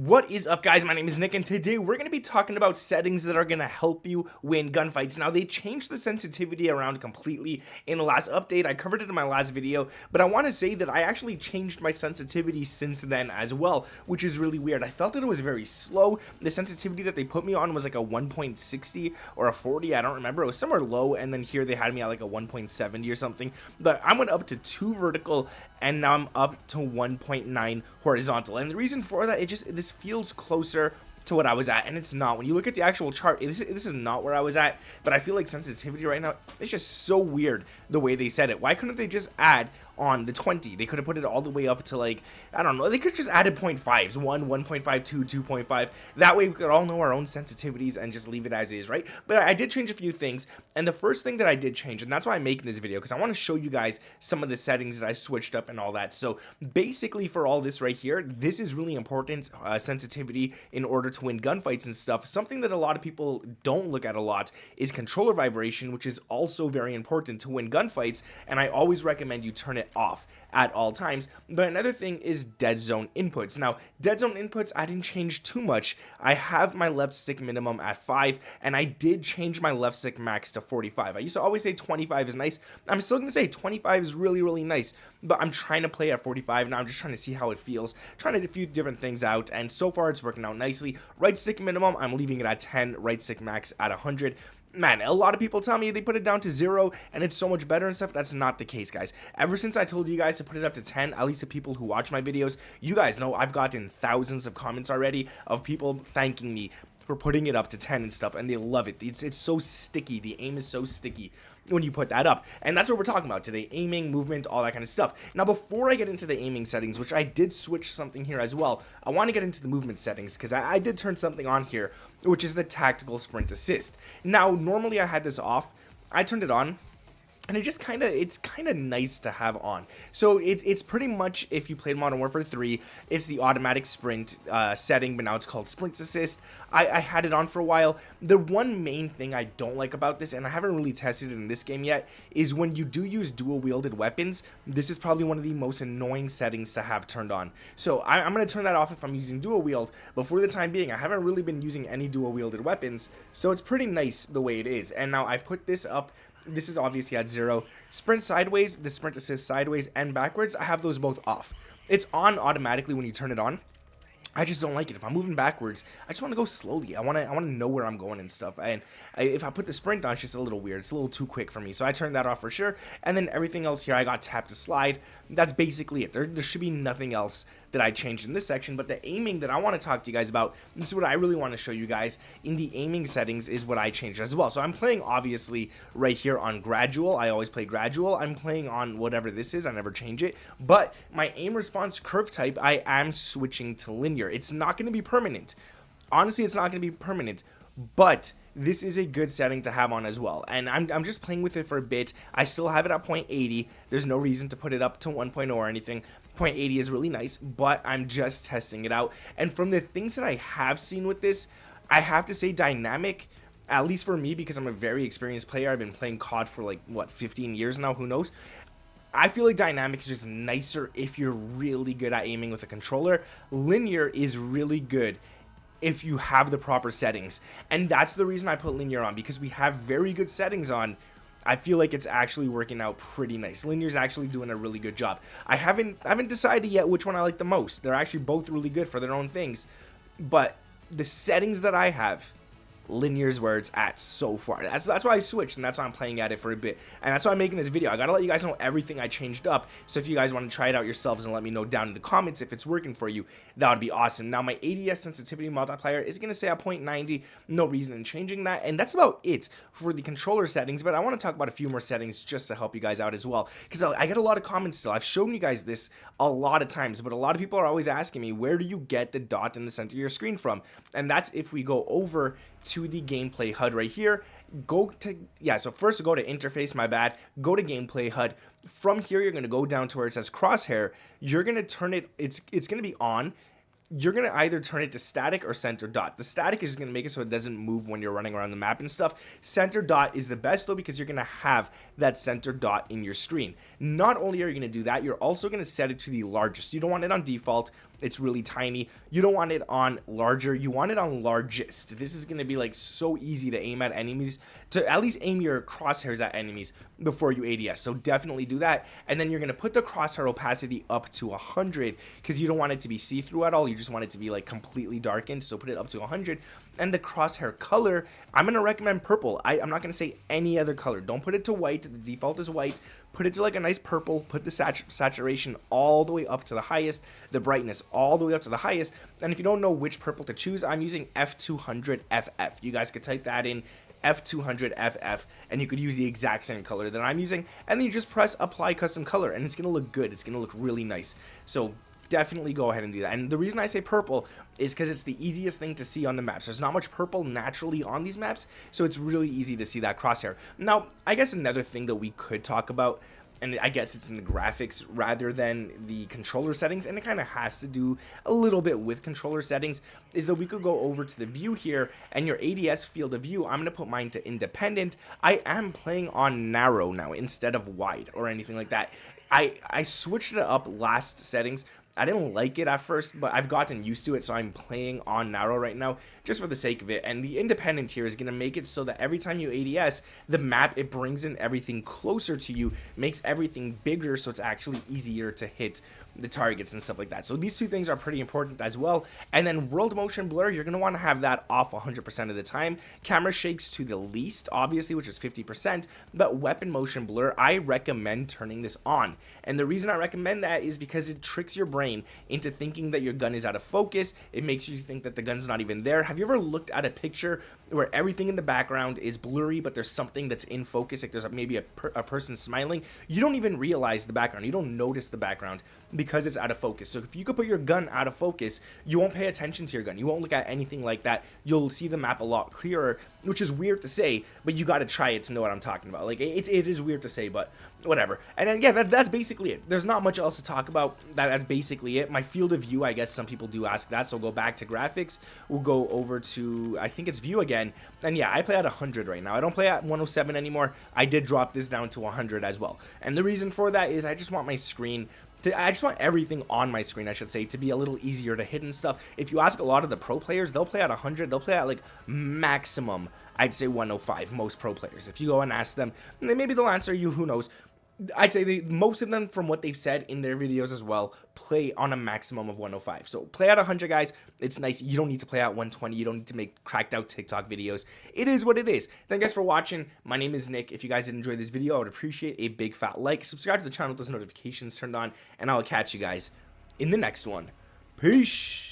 What is up, guys? My name is Nick, and today we're going to be talking about settings that are going to help you win gunfights. Now, they changed the sensitivity around completely in the last update. I covered it in my last video, but I want to say that I actually changed my sensitivity since then as well, which is really weird. I felt that it was very slow. The sensitivity that they put me on was like a 1.60 or a 40. I don't remember. It was somewhere low, and then here they had me at like a 1.70 or something. But I went up to 2 vertical, and now I'm up to 1.9 horizontal. And the reason for that, this feels closer to what I was at, and it's not. When you look at the actual chart, this is not where I was at, but I feel like sensitivity right now, it's just so weird the way they said it. Why couldn't they just add on the 20? They could have put it all the way up to, like, I don't know, they could just added 0.5s, 1, 1.5, 2, 2.5. That way we could all know our own sensitivities and just leave it as is, right? But I did change a few things, and the first thing that I did change, and that's why I'm making this video, because I want to show you guys some of the settings that I switched up and all that. So basically, for all this right here, this is really important, sensitivity, in order to win gunfights and stuff. Something that a lot of people don't look at a lot is controller vibration, which is also very important to win gunfights, and I always recommend you turn it off at all times. But another thing is dead zone inputs. Now, dead zone inputs, I didn't change too much. I have my left stick minimum at 5, and I did change my left stick max to 45. I used to always say 25 is nice. I'm still gonna say 25 is really, really nice, but I'm trying to play at 45 now. I'm just trying to see how it feels, trying to do a few different things out, and so far it's working out nicely. Right stick minimum, I'm leaving it at 10. Right stick max at 100. Man, a lot of people tell me they put it down to 0 and it's so much better and stuff. That's not the case, guys. Ever since I told you guys to put it up to 10, at least the people who watch my videos, you guys know I've gotten thousands of comments already of people thanking me for putting it up to 10 and stuff, and they love it. It's so sticky. The aim is so sticky when you put that up, and that's what we're talking about today: aiming, movement, all that kind of stuff. Now, before I get into the aiming settings, which I did switch something here as well, I want to get into the movement settings, because I did turn something on here, which is the tactical sprint assist. Now, normally I had this off. I turned it on, and it's kind of nice to have on. So it's pretty much, if you played Modern Warfare 3, it's the automatic sprint setting, but now it's called sprint assist. I had it on for a while. The one main thing I don't like about this, and I haven't really tested it in this game yet, is when you do use dual wielded weapons, this is probably one of the most annoying settings to have turned on. So I'm going to turn that off if I'm using dual wield, but for the time being, I haven't really been using any dual wielded weapons, so it's pretty nice the way it is. And now I put this up. This is obviously at 0. Sprint sideways, the sprint assist sideways and backwards, I have those both off. It's on automatically when you turn it on. I just don't like it. If I'm moving backwards, I just want to go slowly. I want to know where I'm going and stuff. And if I put the sprint on, it's just a little weird. It's a little too quick for me. So I turned that off for sure. And then everything else here, I got tap to slide. That's basically it. There should be nothing else that I changed in this section. But the aiming that I want to talk to you guys about, this is what I really want to show you guys in the aiming settings, is what I changed as well. So I'm playing obviously right here on gradual. I always play gradual. I'm playing on whatever this is. I never change it. But my aim response curve type, I am switching to linear. It's not going to be permanent. Honestly, it's not going to be permanent, but this is a good setting to have on as well. And I'm just playing with it for a bit. I still have it at 0.80. There's no reason to put it up to 1.0 or anything. 0.80 is really nice, but I'm just testing it out. And from the things that I have seen with this, I have to say dynamic, at least for me, because I'm a very experienced player. I've been playing COD for like, what, 15 years now? Who knows? I feel like dynamic is just nicer if you're really good at aiming with a controller. Linear is really good if you have the proper settings, and that's the reason I put linear on, because we have very good settings on. I feel like it's actually working out pretty nice. Linear's actually doing a really good job. I haven't decided yet which one I like the most. They're actually both really good for their own things, but the settings that I have, linear's where it's at so far. That's why I switched, and that's why I'm playing at it for a bit, and that's why I'm making this video. I gotta let you guys know everything I changed up, so if you guys want to try it out yourselves and let me know down in the comments if it's working for you, that would be awesome. Now, my ADS sensitivity multiplier is gonna say at 0.90. No reason in changing that, and that's about it for the controller settings. But I want to talk about a few more settings just to help you guys out as well, because I get a lot of comments still. I've shown you guys this a lot of times, but a lot of people are always asking me, where do you get the dot in the center of your screen from? And that's if we go over to the gameplay HUD right here. So first go to interface, my bad, go to gameplay HUD. From here, you're going to go down to where it says crosshair. You're going to turn it, it's going to be on. You're going to either turn it to static or center dot. The static is going to make it so it doesn't move when you're running around the map and stuff. Center dot is the best though, because you're going to have that center dot in your screen. Not only are you going to do that, you're also going to set it to the largest. You don't want it on default. it's really tiny. You don't want it on larger, you want it on largest. This is going to be like so easy to aim at enemies, to at least aim your crosshairs at enemies before you ADS. So definitely do that. And then you're going to put the crosshair opacity up to 100 because you don't want it to be see-through at all. You just want it to be like completely darkened. So put it up to 100. And the crosshair color, I'm going to recommend purple. I'm not going to say any other color. Don't put it to white. The default is white. Put it to like a nice purple. Put the saturation all the way up to the highest. The brightness all the way up to the highest. And if you don't know which purple to choose, I'm using F200FF. You guys could type that in, F200FF, and you could use the exact same color that I'm using, and then you just press apply custom color, and it's going to look good. It's going to look really nice. So definitely go ahead and do that. And the reason I say purple is because it's the easiest thing to see on the maps. There's not much purple naturally on these maps, so it's really easy to see that crosshair. Now, I guess another thing that we could talk about, and I guess it's in the graphics rather than the controller settings, and it kind of has to do a little bit with controller settings, is that we could go over to the view here, and your ADS field of view, I'm going to put mine to independent. I am playing on narrow now instead of wide or anything like that. I switched it up last settings. I didn't like it at first, but I've gotten used to it, so I'm playing on narrow right now just for the sake of it. And the independent here is going to make it so that every time you ADS, the map, it brings in everything closer to you, makes everything bigger, so it's actually easier to hit the targets and stuff like that. So these two things are pretty important as well. And then world motion blur, you're going to want to have that off 100% of the time. Camera shakes to the least, obviously, which is 50%, but weapon motion blur, I recommend turning this on. And the reason I recommend that is because it tricks your brain into thinking that your gun is out of focus. It makes you think that the gun's not even there. Have you ever looked at a picture where everything in the background is blurry, but there's something that's in focus, like there's maybe a person smiling? You don't even realize the background. You don't notice the background because it's out of focus. So if you could put your gun out of focus, you won't pay attention to your gun. You won't look at anything like that. You'll see the map a lot clearer, which is weird to say, but you got to try it to know what I'm talking about. Like it is weird to say, but whatever. And then, yeah, that's basically it. There's not much else to talk about. That's basically it. My field of view, I guess some people do ask that, so go back to graphics. We'll go over to, I think it's view again. And yeah, I play at 100 right now. I don't play at 107 anymore. I did drop this down to 100 as well. And the reason for that is I just want my screen I just want everything on my screen, I should say, to be a little easier to hit and stuff. If you ask a lot of the pro players, they'll play at 100. They'll play at like maximum, I'd say 105, most pro players. If you go and ask them, maybe they'll answer you, who knows. I'd say most of them, from what they've said in their videos as well, play on a maximum of 105. So play at 100, guys. It's nice. You don't need to play at 120. You don't need to make cracked out TikTok videos. It is what it is. Thank you guys for watching. My name is Nick. If you guys did enjoy this video, I would appreciate a big fat like. Subscribe to the channel with those notifications turned on, and I'll catch you guys in the next one. Peace.